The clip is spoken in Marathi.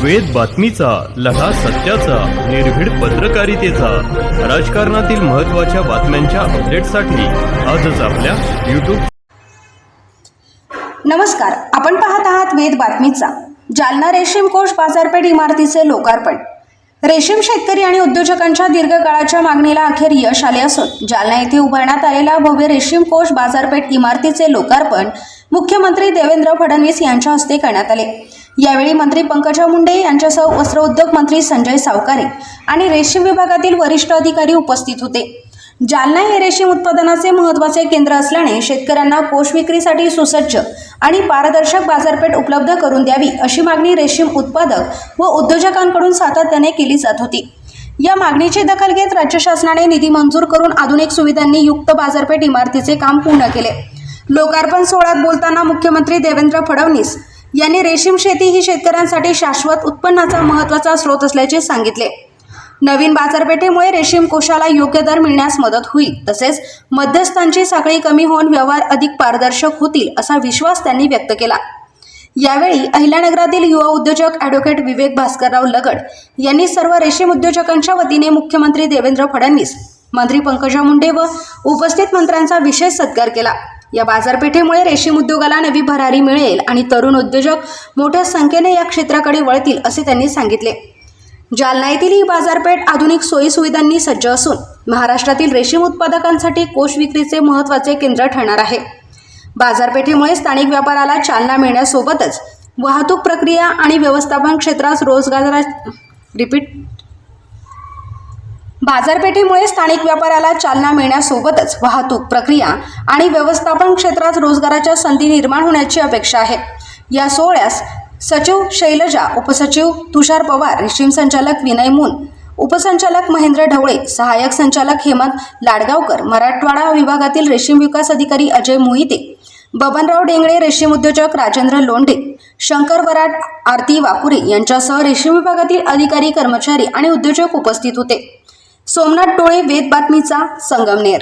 वेद बातमीचा, लढा सत्याचा, निर्भीड पत्रकारितेचा, राजकारणातील महत्त्वाच्या बातम्यांच्या अपडेटसाठी आजच आपल्या YouTube. नमस्कार, आपण पाहत आहात वेद बातमीचा. जालना रेशीम कोष बाजारपेठ इमारतीचे लोकार्पण. रेशीम शेतकरी आणि उद्योजकांच्या दीर्घकाळाच्या मागणीला अखेर यश आले असून जालना येथे उभारण्यात आलेल्या भव्य रेशीम कोष बाजारपेठ इमारतीचे लोकार्पण मुख्यमंत्री देवेंद्र फडणवीस यांच्या हस्ते करण्यात आले. यावेळी मंत्री पंकजा मुंडे यांच्यासह वस्त्रोद्योग मंत्री संजय सावकारे आणि रेशीम विभागातील वरिष्ठ अधिकारी उपस्थित होते. जालना हे रेशीम उत्पादनाचे महत्त्वाचे केंद्र असल्याने शेतकऱ्यांना कोष विक्रीसाठी सुसज्ज आणि पारदर्शक बाजारपेठ उपलब्ध करून द्यावी अशी मागणी रेशीम उत्पादक व उद्योजकांकडून सातत्याने केली जात होती. या मागणीची दखल घेत राज्य शासनाने निधी मंजूर करून आधुनिक सुविधांनी युक्त बाजारपेठ इमारतीचे काम पूर्ण केले. लोकार्पण सोहळ्यात बोलताना मुख्यमंत्री देवेंद्र फडणवीस यांनी रेशीम शेती ही शेतकऱ्यांसाठी शाश्वत उत्पन्नाचा महत्त्वाचा स्रोत असल्याचे सांगितले. नवीन बाजारपेठेमुळे रेशीम कोषाला योग्य दर मिळण्यास मदत होईल, तसेच मध्यस्थांची साखळी कमी होऊन व्यवहार अधिक पारदर्शक होतील असा विश्वास त्यांनी व्यक्त केला. यावेळी अहिल्यानगरातील युवा उद्योजक ॲडव्होकेट विवेक भास्करराव लगड यांनी सर्व रेशीम उद्योजकांच्या वतीने मुख्यमंत्री देवेंद्र फडणवीस, मंत्री पंकजा मुंडे व उपस्थित मंत्र्यांचा विशेष सत्कार केला. या बाजारपेठेमुळे रेशीम उद्योगाला नवी भरारी मिळेल आणि तरुण उद्योजक मोठ्या संख्येने या क्षेत्राकडे वळतील असे त्यांनी सांगितले. जालना येथील ही बाजारपेठ आधुनिक सोयीसुविधांनी सज्ज असून महाराष्ट्रातील रेशीम उत्पादकांसाठी कोष विक्रीचे महत्त्वाचे केंद्र ठरणार आहे. बाजारपेठेमुळे स्थानिक व्यापाराला चालना मिळण्यासोबतच वाहतूक प्रक्रिया आणि व्यवस्थापन क्षेत्रात बाजारपेठेमुळे स्थानिक व्यापाराला चालना मिळण्यासोबतच वाहतूक प्रक्रिया आणि व्यवस्थापन क्षेत्रात रोजगाराच्या संधी निर्माण होण्याची अपेक्षा आहे. या सोहळ्यास सचिव शैलजा, उपसचिव तुषार पवार, रेशीम संचालक विनय मून, उपसंचालक महेंद्र ढवळे, सहाय्यक संचालक हेमंत लाडगावकर, मराठवाडा विभागातील रेशीम विकास अधिकारी अजय मोहिते, बबनराव डेंगळे, रेशीम उद्योजक राजेंद्र लोंढे, शंकर वराड, आरती वाकुरे यांच्यासह रेशीम विभागातील अधिकारी, कर्मचारी आणि उद्योजक उपस्थित होते. सोमनाथ टोळे, वेद बातमीचा, संगमनेर.